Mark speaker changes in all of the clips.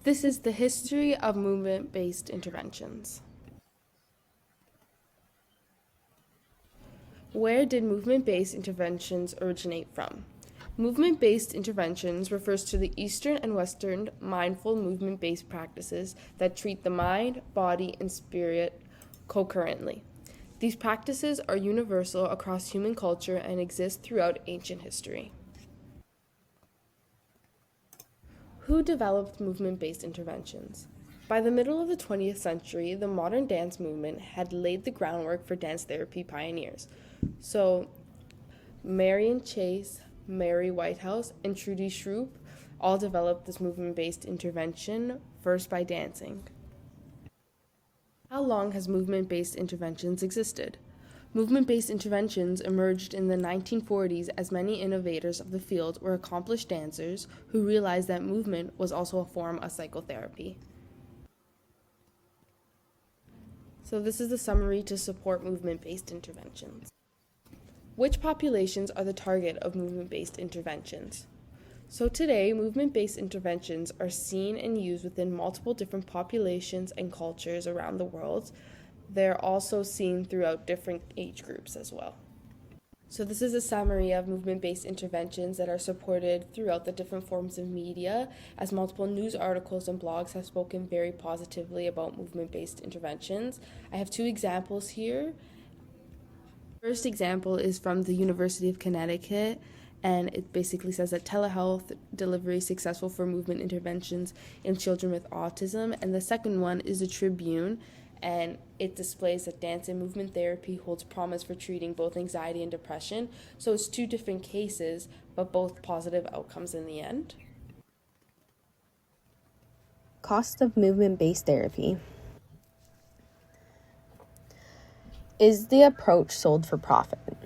Speaker 1: This is the history of movement-based interventions. Where did movement-based interventions originate from? Movement-based interventions refers to the Eastern and Western mindful movement-based practices that treat the mind, body, and spirit concurrently. These practices are universal across human culture and exist throughout ancient history. Who developed movement-based interventions? By the middle of the 20th century, the modern dance movement had laid the groundwork for dance therapy pioneers. So, Marion Chase, Mary Whitehouse, and Trudy Shroop all developed this movement-based intervention, first by dancing. How long has movement-based interventions existed? Movement-based interventions emerged in the 1940s as many innovators of the field were accomplished dancers who realized that movement was also a form of psychotherapy. So this is the summary to support movement-based interventions. Which populations are the target of movement-based interventions? So today, movement-based interventions are seen and used within multiple different populations and cultures around the world. They're also seen throughout different age groups as well. So this is a summary of movement-based interventions that are supported throughout the different forms of media, as multiple news articles and blogs have spoken very positively about movement-based interventions. I have two examples here. First example is from the University of Connecticut, and it basically says that telehealth delivery is successful for movement interventions in children with autism. And the second one is the Tribune, and it displays that dance and movement therapy holds promise for treating both anxiety and depression. So it's two different cases, but both positive outcomes in the end.
Speaker 2: Cost of movement-based therapy. Is the approach sold for profit?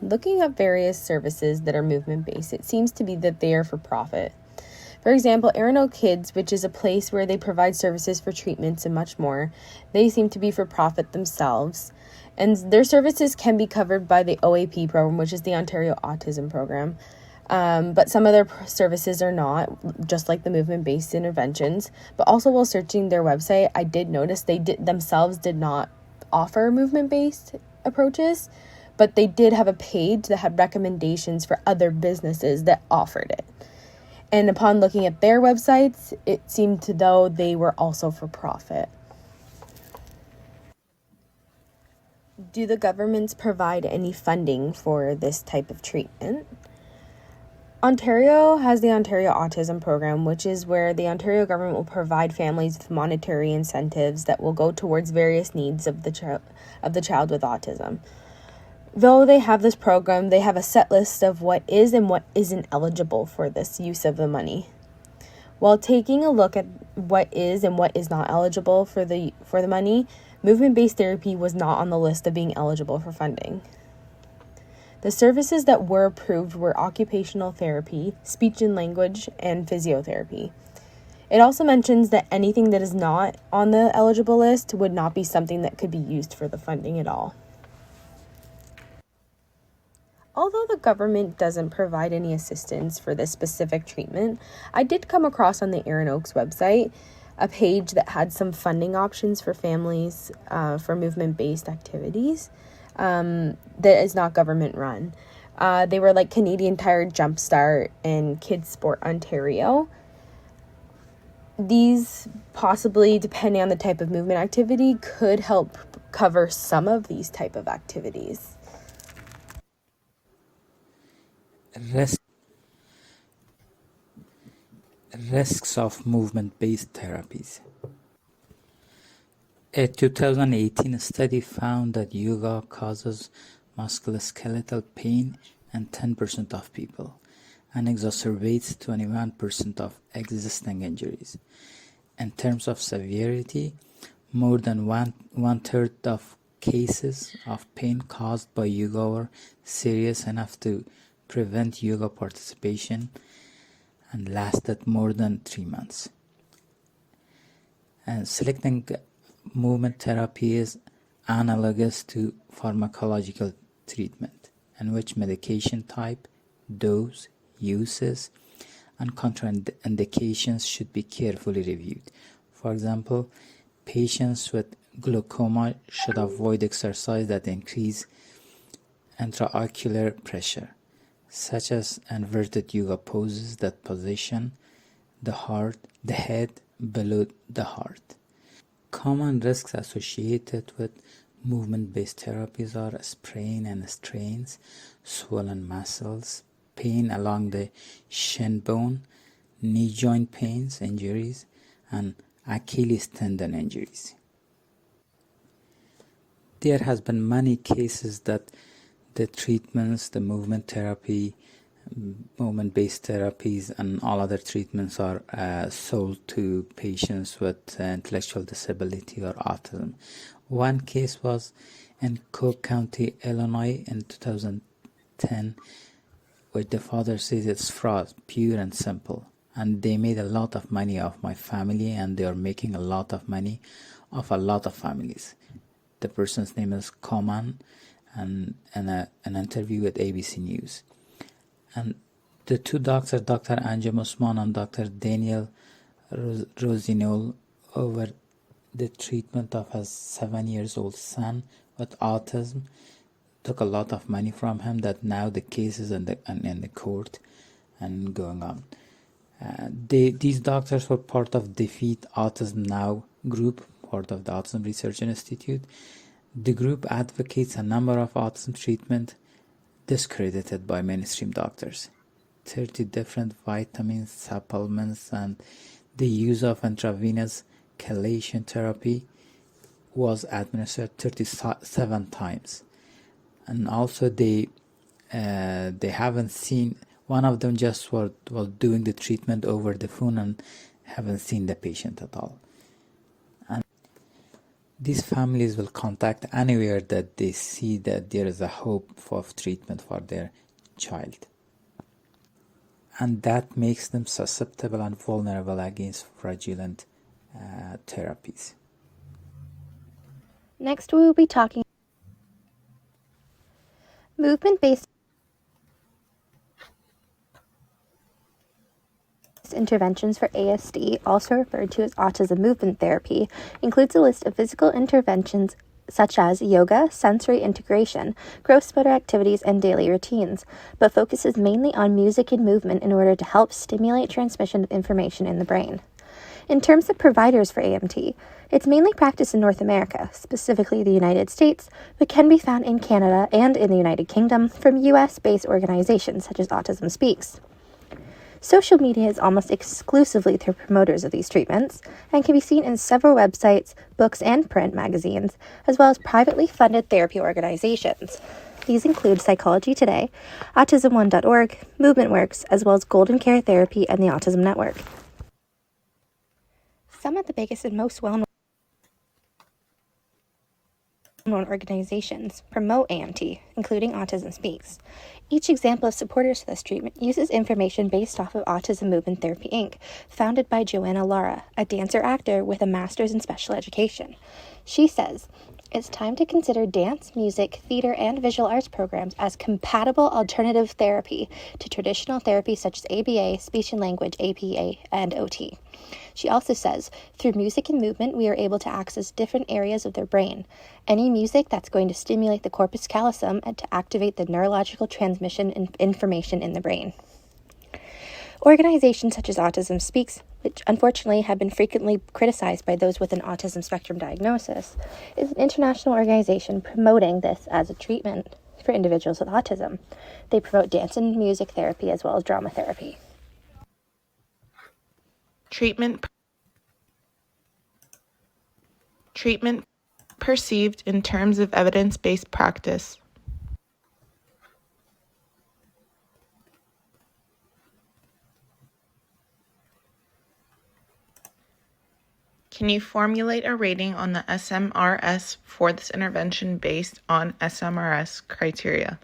Speaker 2: Looking at various services that are movement-based, it seems to be that they are for profit. For example, Arano Kids, which is a place where they provide services for treatments and much more, they seem to be for profit themselves. And their services can be covered by the OAP program, which is the Ontario Autism Program. But some of their services are not, just like the movement-based interventions. But also while searching their website, I did notice they themselves did not offer movement-based approaches, but they did have a page that had recommendations for other businesses that offered it. And upon looking at their websites, it seemed to though they were also for profit. Do the governments provide any funding for this type of treatment? Ontario has the Ontario Autism Program, which is where the Ontario government will provide families with monetary incentives that will go towards various needs of the child with autism. Though they have this program, they have a set list of what is and what isn't eligible for this use of the money. While taking a look at what is and what is not eligible for the money, movement-based therapy was not on the list of being eligible for funding. The services that were approved were occupational therapy, speech and language, and physiotherapy. It also mentions that anything that is not on the eligible list would not be something that could be used for the funding at all. Although the government doesn't provide any assistance for this specific treatment, I did come across on the Erin Oaks website a page that had some funding options for families for movement-based activities that is not government run. They were like Canadian Tire Jumpstart and Kids Sport Ontario. These possibly, depending on the type of movement activity, could help cover some of these type of activities.
Speaker 3: Risks of movement-based therapies. A 2018 study found that yoga causes musculoskeletal pain in 10% of people and exacerbates 21% of existing injuries. In terms of severity, more than one-third of cases of pain caused by yoga were serious enough to prevent yoga participation and lasted more than 3 months. And selecting movement therapy is analogous to pharmacological treatment, in which medication type, dose, uses, and contraindications should be carefully reviewed. For example, patients with glaucoma should avoid exercise that increase intraocular pressure, such as inverted yoga poses that position the head below the heart. Common risks associated with movement-based therapies are sprain and strains, swollen muscles, pain along the shin bone, knee joint pains, injuries, and Achilles tendon injuries. There has been many cases that the treatments, the movement therapy, movement-based therapies, and all other treatments are sold to patients with intellectual disability or autism. One case was in Cook County, Illinois in 2010, where the father says it's fraud, pure and simple. And they made a lot of money off my family, and they are making a lot of money off a lot of families. The person's name is Koman, and in an interview with ABC News. And the two doctors, Dr. Anjem Usman and Dr. Daniel Rosinol, over the treatment of his 7-year-old son with autism, took a lot of money from him. That now the case is in the court and going on. These doctors were part of Defeat Autism Now group, part of the Autism Research Institute. The group advocates a number of autism treatment discredited by mainstream doctors. 30 different vitamins, supplements, and the use of intravenous chelation therapy was administered 37 times. And also they haven't seen, one of them just was doing the treatment over the phone and haven't seen the patient at all. And these families will contact anywhere that they see that there is a hope of treatment for their child. And that makes them susceptible and vulnerable against fraudulent therapies.
Speaker 2: Next, we will be talking movement-based interventions for ASD, also referred to as autism movement therapy, includes a list of physical interventions such as yoga, sensory integration, gross motor activities, and daily routines, but focuses mainly on music and movement in order to help stimulate transmission of information in the brain. In terms of providers for AMT, it's mainly practiced in North America, specifically the United States, but can be found in Canada and in the United Kingdom from US-based organizations such as Autism Speaks. Social media is almost exclusively through promoters of these treatments and can be seen in several websites, books, and print magazines, as well as privately funded therapy organizations. These include Psychology Today, AutismOne.org, MovementWorks, as well as Golden Care Therapy and the Autism Network. Some of the biggest and most well-known organizations promote AMT, including Autism Speaks. Each example of supporters to this treatment uses information based off of Autism Movement Therapy Inc., founded by Joanna Lara, a dancer-actor with a master's in special education. She says, "It's time to consider dance, music, theater, and visual arts programs as compatible alternative therapy to traditional therapy such as ABA, speech and language, APA, and OT." She also says, through music and movement, we are able to access different areas of their brain. Any music that's going to stimulate the corpus callosum and to activate the neurological transmission and information in the brain. Organizations such as Autism Speaks, which unfortunately have been frequently criticized by those with an autism spectrum diagnosis, is an international organization promoting this as a treatment for individuals with autism. They promote dance and music therapy as well as drama therapy.
Speaker 4: Treatment perceived in terms of evidence-based practice. Can you formulate a rating on the SMRS for this intervention based on SMRS criteria?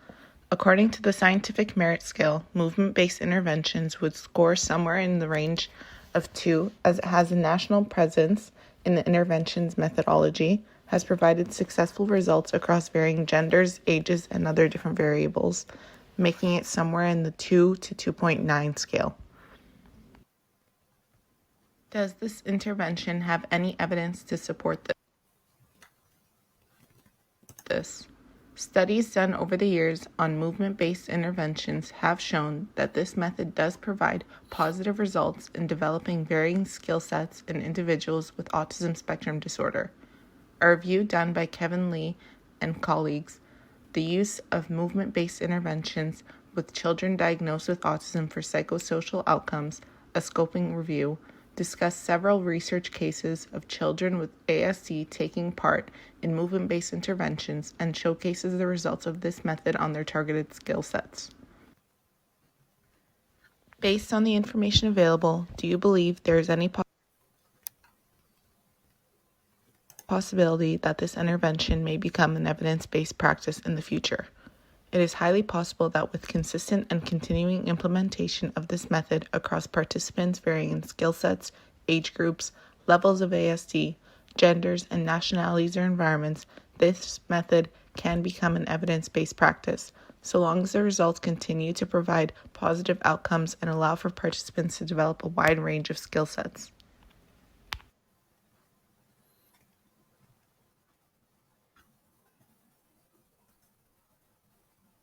Speaker 4: According to the Scientific Merit Scale, movement-based interventions would score somewhere in the range of 2, as it has a national presence in the interventions methodology, has provided successful results across varying genders, ages, and other different variables, making it somewhere in the 2 to 2.9 scale. Does this intervention have any evidence to support this? Studies done over the years on movement-based interventions have shown that this method does provide positive results in developing varying skill sets in individuals with autism spectrum disorder. A review done by Kevin Lee and colleagues, the use of movement-based interventions with children diagnosed with autism for psychosocial outcomes, a scoping review, discussed several research cases of children with ASD taking part in movement-based interventions and showcases the results of this method on their targeted skill sets. Based on the information available, do you believe there is any possibility that this intervention may become an evidence-based practice in the future? It is highly possible that with consistent and continuing implementation of this method across participants varying in skill sets, age groups, levels of ASD, genders, and nationalities or environments, this method can become an evidence-based practice, so long as the results continue to provide positive outcomes and allow for participants to develop a wide range of skill sets.